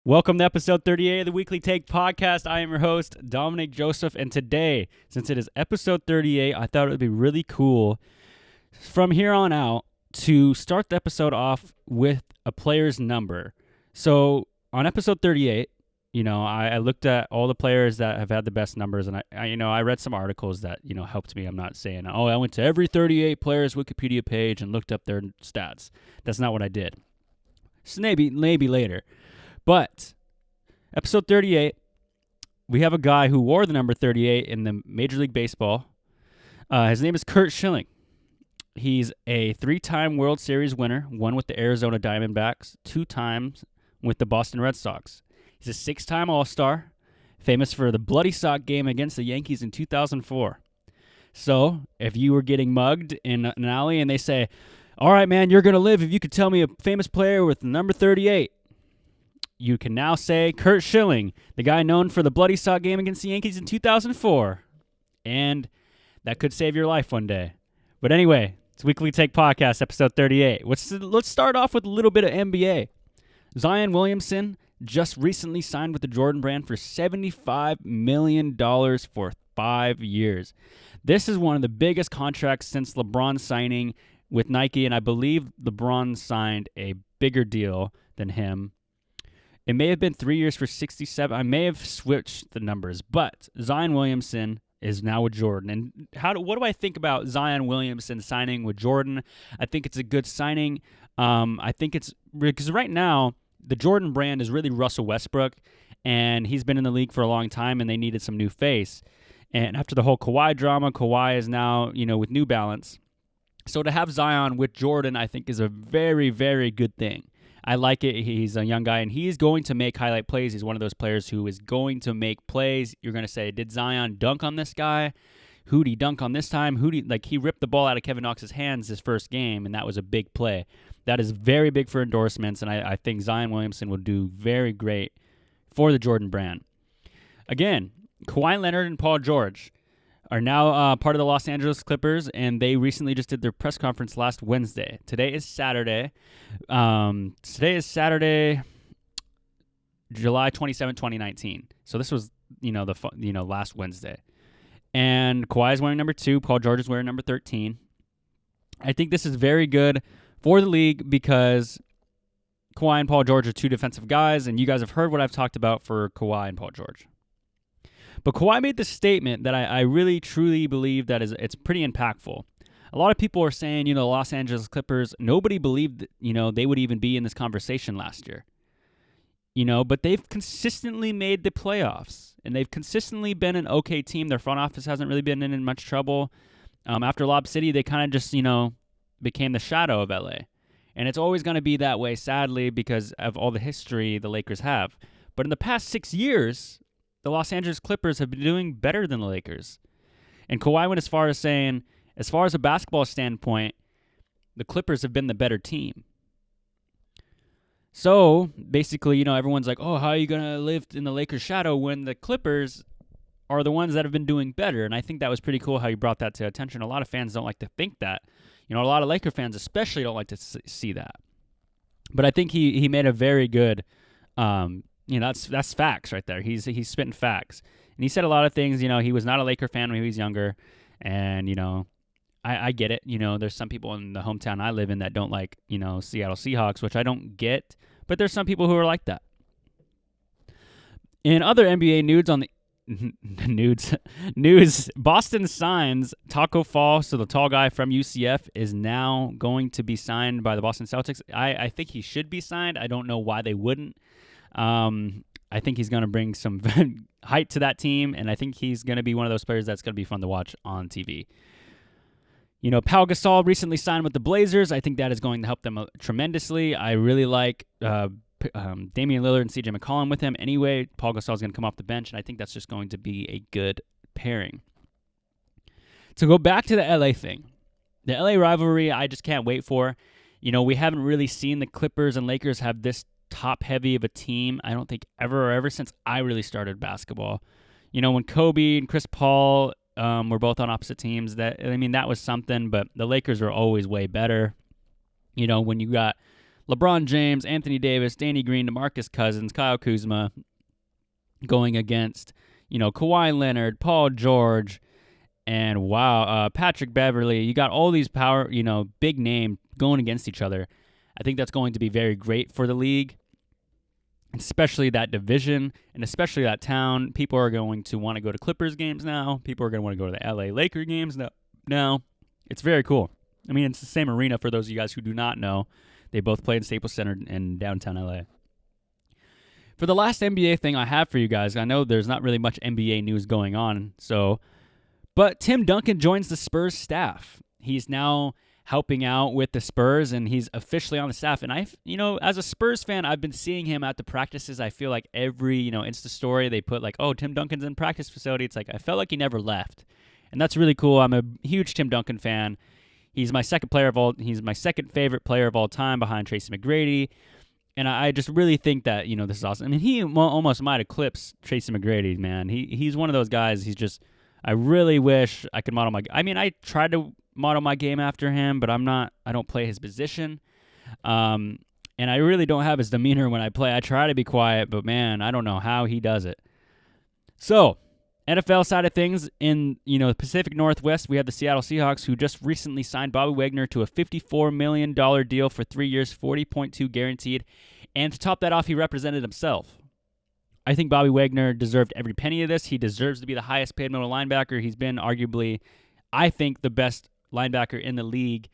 Welcome to episode 38 of the Weekly Take podcast. I am your host, Dominic Joseph, and today, since it is episode 38, I thought it would be really cool from here on out to start the episode off with a player's number. So on episode 38, I looked at all the players that have had the best numbers, and I read some articles that, helped me. I'm not saying, I went to every 38 players' Wikipedia page and looked up their stats. That's not what I did. So maybe later. But episode 38, we have a guy who wore the number 38 in the Major League Baseball. His name is Curt Schilling. He's a 3-time World Series winner, one with the Arizona Diamondbacks, 2 times with the Boston Red Sox. He's a 6-time All-Star, famous for the bloody sock game against the Yankees in 2004. So if you were getting mugged in an alley and they say, all right, man, you're going to live if you could tell me a famous player with the number 38, you can now say Curt Schilling, the guy known for the bloody sock game against the Yankees in 2004. And that could save your life one day. But anyway, it's Weekly Take Podcast, episode 38. Let's start off with a little bit of NBA. Zion Williamson just recently signed with the Jordan Brand for $75 million for 5 years. This is one of the biggest contracts since LeBron signing with Nike, and I believe LeBron signed a bigger deal than him. It may have been 3 years for 67. I may have switched the numbers, but Zion Williamson is now with Jordan. And what do I think about Zion Williamson signing with Jordan? I think it's a good signing. I think it's because right now the Jordan Brand is really Russell Westbrook, and he's been in the league for a long time, and they needed some new face. And after the whole Kawhi drama, Kawhi is now with New Balance. So to have Zion with Jordan, I think is a very, very good thing. I like it. He's a young guy, and he's going to make highlight plays. He's one of those players who is going to make plays. You're going to say, did Zion dunk on this guy? Who'd he dunk on this time? He ripped the ball out of Kevin Knox's hands his first game, and that was a big play. That is very big for endorsements, and I think Zion Williamson will do very great for the Jordan Brand. Again, Kawhi Leonard and Paul George are now part of the Los Angeles Clippers, and they recently just did their press conference last Wednesday. Today is Saturday. July 27, 2019. So this was, last Wednesday. And Kawhi is wearing number 2. Paul George is wearing number 13. I think this is very good for the league because Kawhi and Paul George are 2 defensive guys, and you guys have heard what I've talked about for Kawhi and Paul George. But Kawhi made this statement that I really, truly believe that it's pretty impactful. A lot of people are saying, the Los Angeles Clippers, nobody believed, they would even be in this conversation last year. But they've consistently made the playoffs, and they've consistently been an okay team. Their front office hasn't really been in much trouble. After Lob City, they kind of just, became the shadow of LA. And it's always going to be that way, sadly, because of all the history the Lakers have. But in the past 6 years, the Los Angeles Clippers have been doing better than the Lakers. And Kawhi went as far as saying, as far as a basketball standpoint, the Clippers have been the better team. So, basically, everyone's like, oh, how are you going to live in the Lakers' shadow when the Clippers are the ones that have been doing better? And I think that was pretty cool how you brought that to attention. A lot of fans don't like to think that. A lot of Laker fans especially don't like to see that. But I think he made a very good that's facts right there. He's spitting facts. And he said a lot of things. He was not a Laker fan when he was younger. And, I get it. There's some people in the hometown I live in that don't like, Seattle Seahawks, which I don't get. But there's some people who are like that. In other NBA news, Boston signs Taco Fall, so the tall guy from UCF is now going to be signed by the Boston Celtics. I think he should be signed. I don't know why they wouldn't. I think he's going to bring some height to that team, and I think he's going to be one of those players that's going to be fun to watch on TV. Pau Gasol recently signed with the Blazers. I think that is going to help them tremendously. I really like Damian Lillard and CJ McCollum with him. Anyway, Paul Gasol is going to come off the bench, and I think that's just going to be a good pairing. To go back to the LA thing, the LA rivalry I just can't wait for. We haven't really seen the Clippers and Lakers have this top-heavy of a team, I don't think ever since I really started basketball. When Kobe and Chris Paul were both on opposite teams, that was something, but the Lakers are always way better. When you got LeBron James, Anthony Davis, Danny Green, DeMarcus Cousins, Kyle Kuzma going against, Kawhi Leonard, Paul George, and Patrick Beverly. You got all these big name going against each other. I think that's going to be very great for the league, especially that division and especially that town. People are going to want to go to Clippers games now. People are going to want to go to the LA Laker games now. It's very cool. I mean, it's the same arena for those of you guys who do not know. They both play in Staples Center in downtown LA. For the last NBA thing I have for you guys, I know there's not really much NBA news going on, but Tim Duncan joins the Spurs staff. He's now helping out with the Spurs, and he's officially on the staff. And as a Spurs fan, I've been seeing him at the practices. I feel like every, Insta story they put like, oh, Tim Duncan's in practice facility. It's like, I felt like he never left. And that's really cool. I'm a huge Tim Duncan fan. He's my second favorite player of all time behind Tracy McGrady. And I just really think that, this is awesome. I mean, he almost might eclipse Tracy McGrady, man. He's one of those guys. I really wish I could model I tried to model my game after him, but I don't play his position. And I really don't have his demeanor when I play. I try to be quiet, but man, I don't know how he does it. So, NFL side of things, in the Pacific Northwest, we have the Seattle Seahawks, who just recently signed Bobby Wagner to a $54 million deal for 3 years, $40.2 guaranteed. And to top that off, he represented himself. I think Bobby Wagner deserved every penny of this. He deserves to be the highest paid middle linebacker. He's been arguably, I think, the best linebacker in the league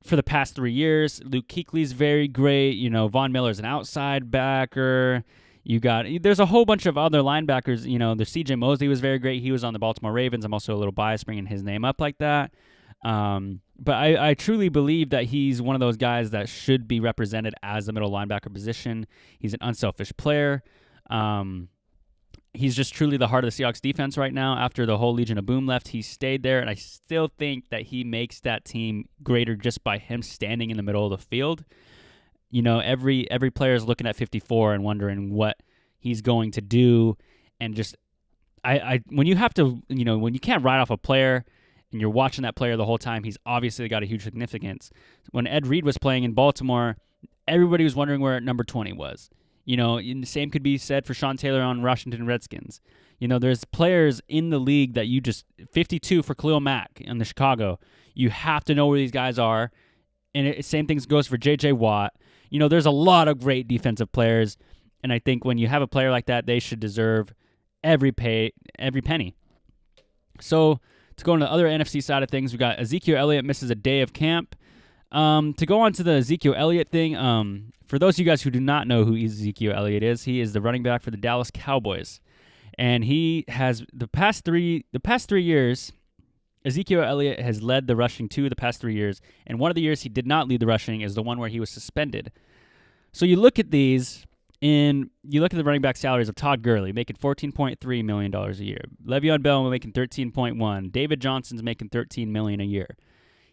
for the past 3 years. Luke Kuechly's very great. Von Miller's an outside backer. There's a whole bunch of other linebackers. The C.J. Mosley was very great. He was on the Baltimore Ravens. I'm also a little biased bringing his name up like that. But I truly believe that he's one of those guys that should be represented as the middle linebacker position. He's an unselfish player. He's just truly the heart of the Seahawks defense right now. After the whole Legion of Boom left, he stayed there, and I still think that he makes that team greater just by him standing in the middle of the field. Every player is looking at 54 and wondering what he's going to do, and just when you have to, when you can't write off a player and you're watching that player the whole time, he's obviously got a huge significance. When Ed Reed was playing in Baltimore, everybody was wondering where number 20 was. The same could be said for Sean Taylor on Washington Redskins. There's players in the league that 52 for Khalil Mack in the Chicago. You have to know where these guys are. And same thing goes for J.J. Watt. There's a lot of great defensive players. And I think when you have a player like that, they should deserve every penny. So to go on the other NFC side of things, we got Ezekiel Elliott misses a day of camp. To go on to the Ezekiel Elliott thing, for those of you guys who do not know who Ezekiel Elliott is, he is the running back for the Dallas Cowboys. And he has the past 3 years, Ezekiel Elliott has led the rushing 2 of the past 3 years, and one of the years he did not lead the rushing is the one where he was suspended. So you look at these, and you look at the running back salaries of Todd Gurley, making $14.3 million a year. Le'Veon Bell making $13.1. David Johnson's making $13 million a year.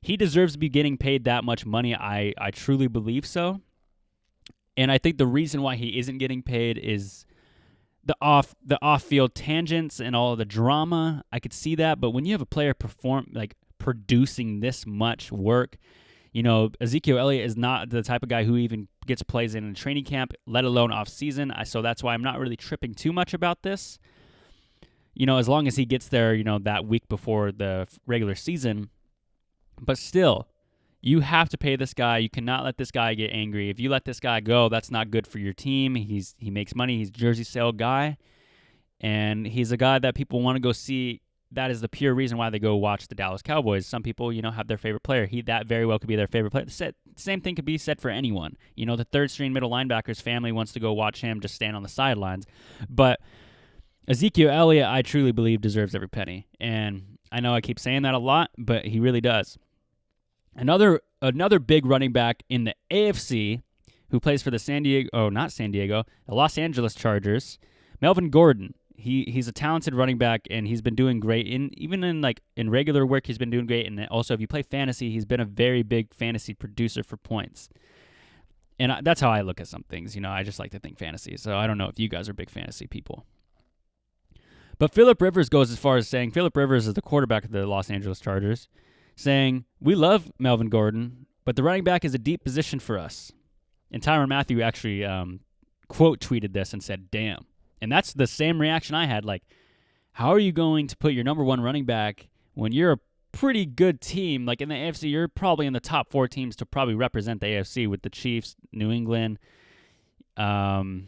He deserves to be getting paid that much money. I truly believe so. And I think the reason why he isn't getting paid is the off-field tangents and all of the drama. I could see that, but when you have a player producing this much work, Ezekiel Elliott is not the type of guy who even gets plays in training camp, let alone off-season. So that's why I'm not really tripping too much about this. As long as he gets there, that week before the regular season. But still, you have to pay this guy. You cannot let this guy get angry. If you let this guy go, that's not good for your team. He makes money. He's a jersey sale guy. And he's a guy that people want to go see. That is the pure reason why they go watch the Dallas Cowboys. Some people, have their favorite player. That very well could be their favorite player. The same thing could be said for anyone. The third-string middle linebacker's family wants to go watch him just stand on the sidelines. But Ezekiel Elliott, I truly believe, deserves every penny. And I know I keep saying that a lot, but he really does. Another big running back in the AFC who plays for the Los Angeles Chargers, Melvin Gordon. He's a talented running back, and he's been doing great. Even in regular work, he's been doing great. And also, if you play fantasy, he's been a very big fantasy producer for points. And that's how I look at some things. I just like to think fantasy. So I don't know if you guys are big fantasy people. But Phillip Rivers goes as far as saying, Phillip Rivers is the quarterback of the Los Angeles Chargers, saying, "We love Melvin Gordon, but the running back is a deep position for us. And Tyrann Mathieu actually quote tweeted this and said, "Damn." And that's the same reaction I had. Like, how are you going to put your number one running back when you're a pretty good team? Like in the AFC, you're probably in the top 4 teams to probably represent the AFC with the Chiefs, New England, the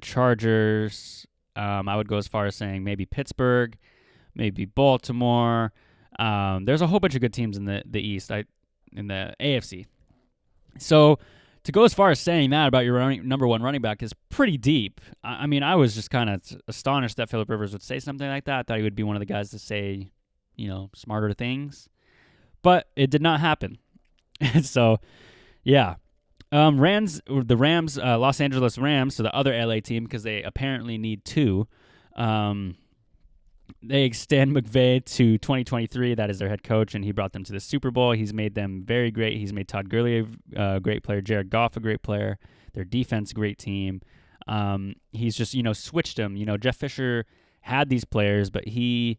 Chargers. I would go as far as saying maybe Pittsburgh, maybe Baltimore. There's a whole bunch of good teams in the East, in the AFC. So to go as far as saying that about your number one running back is pretty deep. I mean, I was just kind of astonished that Phillip Rivers would say something like that. I thought he would be one of the guys to say, smarter things. But it did not happen. So, yeah. The Rams, Los Angeles Rams, so the other LA team, because they apparently need 2. They extend McVay to 2023. That is their head coach, and he brought them to the Super Bowl. He's made them very great. He's made Todd Gurley a great player, Jared Goff a great player, their defense great team. He's just switched them. Jeff Fisher had these players, but he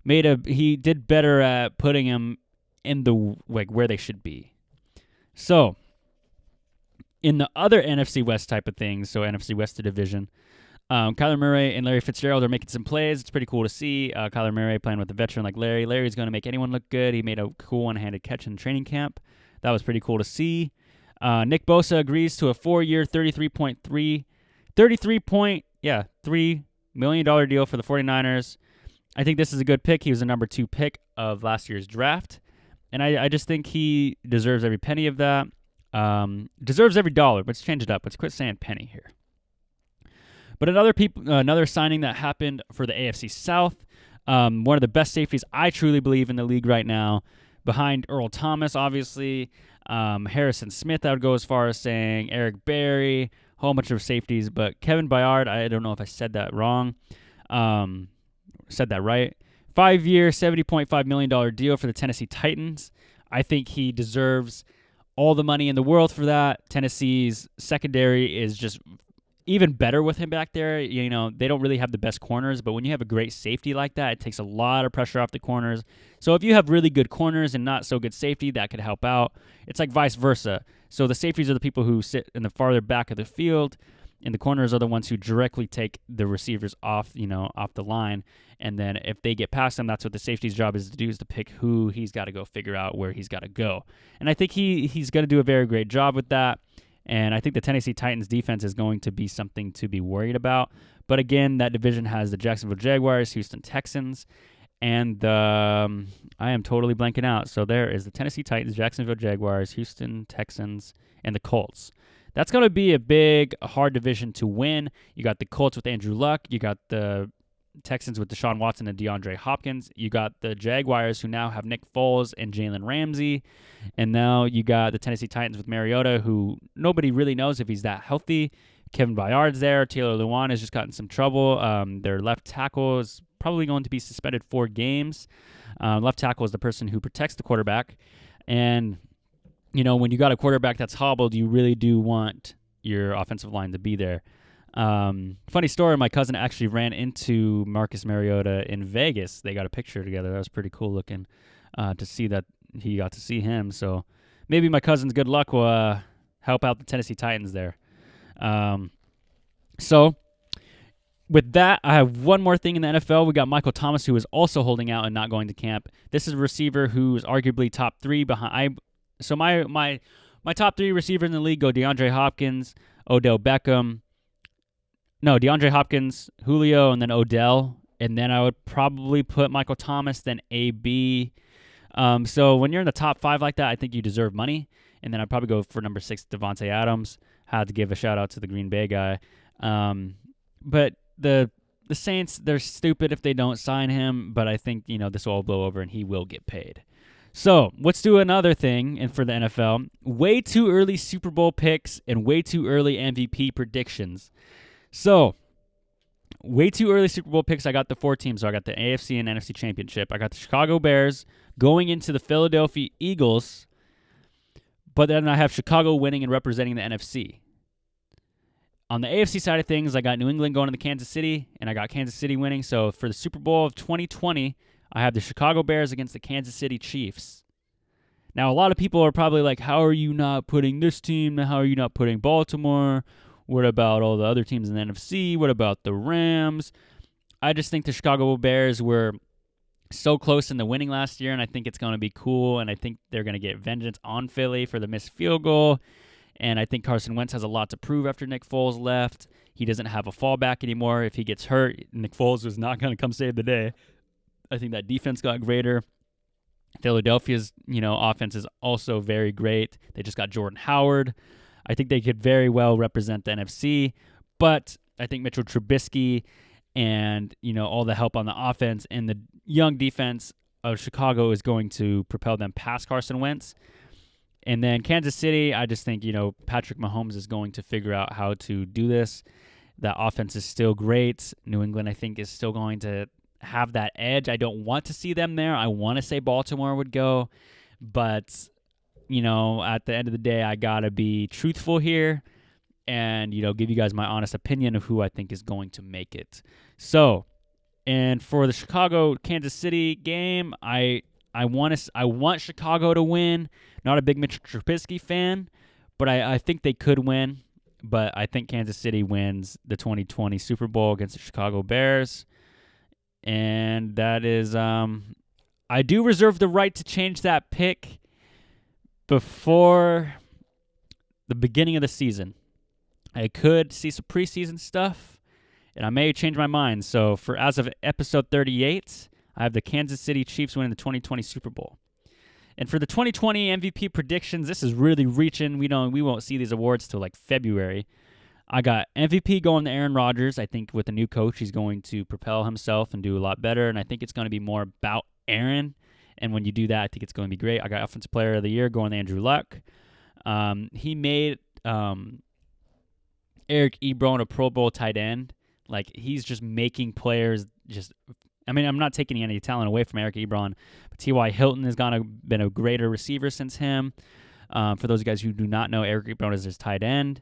did better at putting them in the where they should be. So in the other NFC West type of things, so NFC West division. Kyler Murray and Larry Fitzgerald are making some plays. It's pretty cool to see. Kyler Murray playing with a veteran like Larry. Larry's going to make anyone look good. He made a cool one-handed catch in training camp. That was pretty cool to see. Nick Bosa agrees to a 4-year, $33.3 million deal for the 49ers. I think this is a good pick. He was the number 2 pick of last year's draft. And I just think he deserves every penny of that. Deserves every dollar. Let's change it up. Let's quit saying penny here. But another signing that happened for the AFC South, one of the best safeties I truly believe in the league right now, behind Earl Thomas, obviously, Harrison Smith, I would go as far as saying, Eric Berry, a whole bunch of safeties, but Kevin Byard, I don't know if I said that wrong, said that right. 5-year, $70.5 million deal for the Tennessee Titans. I think he deserves all the money in the world for that. Tennessee's secondary is just even better with him back there. They don't really have the best corners, but when you have a great safety like that, it takes a lot of pressure off the corners. So if you have really good corners and not so good safety, that could help out. It's like vice versa. So the safeties are the people who sit in the farther back of the field, and the corners are the ones who directly take the receivers off the line. And then if they get past them, that's what the safety's job is to do, is to pick who he's got to go figure out where he's got to go. And I think he's going to do a very great job with that. And I think the Tennessee Titans defense is going to be something to be worried about. But again, that division has the Jacksonville Jaguars, Houston Texans, and I am totally blanking out. So there is the Tennessee Titans, Jacksonville Jaguars, Houston Texans, and the Colts. That's going to be a big, hard division to win. You got the Colts with Andrew Luck. You got the Texans with Deshaun Watson and DeAndre Hopkins. You got the Jaguars, who now have Nick Foles and Jalen Ramsey. And now you got the Tennessee Titans with Mariota, who nobody really knows if he's that healthy. Kevin Byard's there. Taylor Lewan has just gotten some trouble. Their left tackle is probably going to be suspended 4 games. Left tackle is the person who protects the quarterback. And, when you got a quarterback that's hobbled, you really do want your offensive line to be there. Funny story, my cousin actually ran into Marcus Mariota in Vegas. They got a picture together. That was pretty cool looking to see that he got to see him. So maybe my cousin's good luck will help out the Tennessee Titans there. So with that, I have one more thing in the NFL. We got Michael Thomas, who is also holding out and not going to camp. This is a receiver who's arguably top 3 behind. So my top 3 receivers in the league go DeAndre Hopkins, DeAndre Hopkins, Julio, and then Odell. And then I would probably put Michael Thomas, then AB. So when you're in the top 5 like that, I think you deserve money. And then I'd probably go for number 6, Devontae Adams. Had to give a shout out to the Green Bay guy. But the Saints, they're stupid if they don't sign him. But I think, this will all blow over and he will get paid. So let's do another thing and for the NFL. Way too early Super Bowl picks and way too early MVP predictions. So, way too early Super Bowl picks. I got the 4 teams. So I got the AFC and NFC Championship. I got the Chicago Bears going into the Philadelphia Eagles. But then I have Chicago winning and representing the NFC. On the AFC side of things, I got New England going to the Kansas City, and I got Kansas City winning. So for the Super Bowl of 2020, I have the Chicago Bears against the Kansas City Chiefs. Now, a lot of people are probably like, how are you not putting this team? How are you not putting Baltimore? What about all the other teams in the NFC? What about the Rams? I just think the Chicago Bears were so close in the winning last year, and I think it's going to be cool, and I think they're going to get vengeance on Philly for the missed field goal, and I think Carson Wentz has a lot to prove after Nick Foles left. He doesn't have a fallback anymore. If he gets hurt, Nick Foles was not going to come save the day. I think that defense got greater. Philadelphia's, offense is also very great. They just got Jordan Howard. I think they could very well represent the NFC, but I think Mitchell Trubisky and, all the help on the offense and the young defense of Chicago is going to propel them past Carson Wentz. And then Kansas City, I just think, Patrick Mahomes is going to figure out how to do this. That offense is still great. New England, I think, is still going to have that edge. I don't want to see them there. I want to say Baltimore would go. But, at the end of the day, I got to be truthful here and, give you guys my honest opinion of who I think is going to make it. So, and for the Chicago-Kansas City game, I want Chicago to win. Not a big Mitch Trubisky fan, but I think they could win. But I think Kansas City wins the 2020 Super Bowl against the Chicago Bears. And that is, I do reserve the right to change that pick before the beginning of the season. I could see some preseason stuff, and I may change my mind. So as of episode 38, I have the Kansas City Chiefs winning the 2020 Super Bowl. And for the 2020 MVP predictions, this is really reaching. We won't see these awards till like February. I got MVP going to Aaron Rodgers. I think with the new coach, he's going to propel himself and do a lot better. And I think it's going to be more about Aaron. And when you do that, I think it's going to be great. I got Offensive Player of the Year going to Andrew Luck. He made Eric Ebron a Pro Bowl tight end. Like, he's just making players I'm not taking any talent away from Eric Ebron, but T.Y. Hilton has been a greater receiver since him. For those of you guys who do not know, Eric Ebron is his tight end.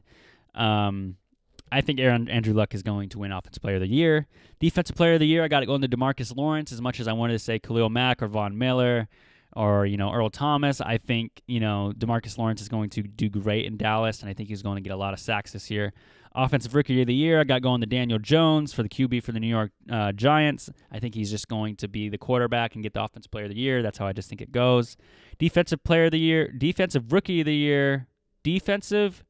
I think Andrew Luck is going to win Offensive Player of the Year. Defensive Player of the Year, I got it going to DeMarcus Lawrence. As much as I wanted to say Khalil Mack or Von Miller or, Earl Thomas, I think, DeMarcus Lawrence is going to do great in Dallas, and I think he's going to get a lot of sacks this year. Offensive Rookie of the Year, I got going to Daniel Jones for the QB for the New York Giants. I think he's just going to be the quarterback and get the Offensive Player of the Year. That's how I just think it goes. Defensive Player of the Year, Defensive Rookie of the Year, Defensive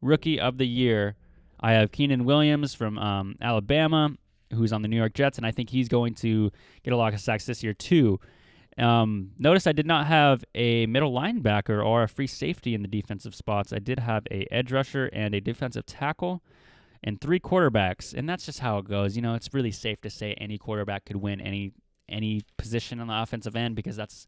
Rookie of the Year. I have Keenan Williams from Alabama, who's on the New York Jets, and I think he's going to get a lot of sacks this year too. Notice I did not have a middle linebacker or a free safety in the defensive spots. I did have a edge rusher and a defensive tackle and 3 quarterbacks, and that's just how it goes. It's really safe to say any quarterback could win any position on the offensive end because that's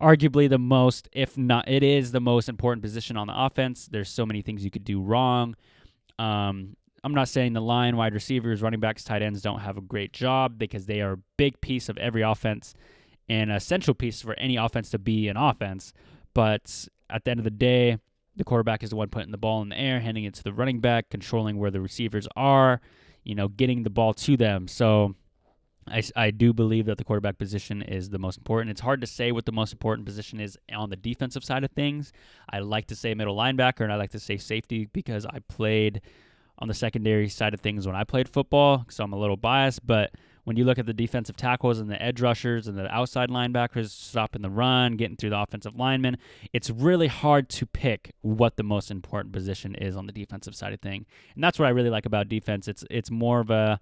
arguably the most, if not, it is the most important position on the offense. There's so many things you could do wrong. I'm not saying the line, wide receivers, running backs, tight ends don't have a great job because they are a big piece of every offense and an essential piece for any offense to be an offense. But at the end of the day, the quarterback is the one putting the ball in the air, handing it to the running back, controlling where the receivers are, getting the ball to them. So I do believe that the quarterback position is the most important. It's hard to say what the most important position is on the defensive side of things. I like to say middle linebacker, and I like to say safety because I played on the secondary side of things when I played football, so I'm a little biased. But when you look at the defensive tackles and the edge rushers and the outside linebackers stopping the run, getting through the offensive linemen, it's really hard to pick what the most important position is on the defensive side of thing. And that's what I really like about defense. It's more of a,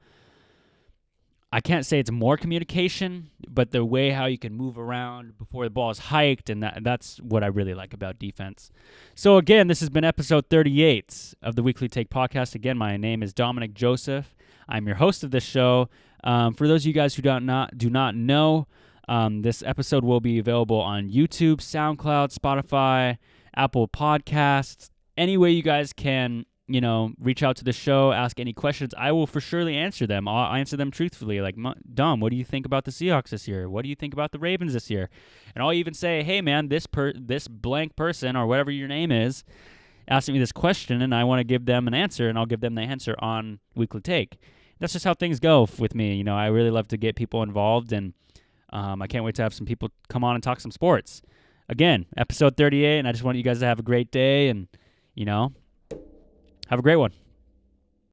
I can't say it's more communication, but the way how you can move around before the ball is hiked, and that's what I really like about defense. So again, this has been episode 38 of the Weekly Take Podcast. Again, my name is Dominic Joseph. I'm your host of this show. For those of you guys who do not know, this episode will be available on YouTube, SoundCloud, Spotify, Apple Podcasts. Any way you guys can, reach out to the show, ask any questions, I will for surely answer them. I'll answer them truthfully. Like, Dom, what do you think about the Seahawks this year? What do you think about the Ravens this year? And I'll even say, hey, man, this blank person or whatever your name is asked me this question, and I want to give them an answer, and I'll give them the answer on Weekly Take. That's just how things go with me. I really love to get people involved, and I can't wait to have some people come on and talk some sports. again, episode 38, and I just want you guys to have a great day and, have a great one.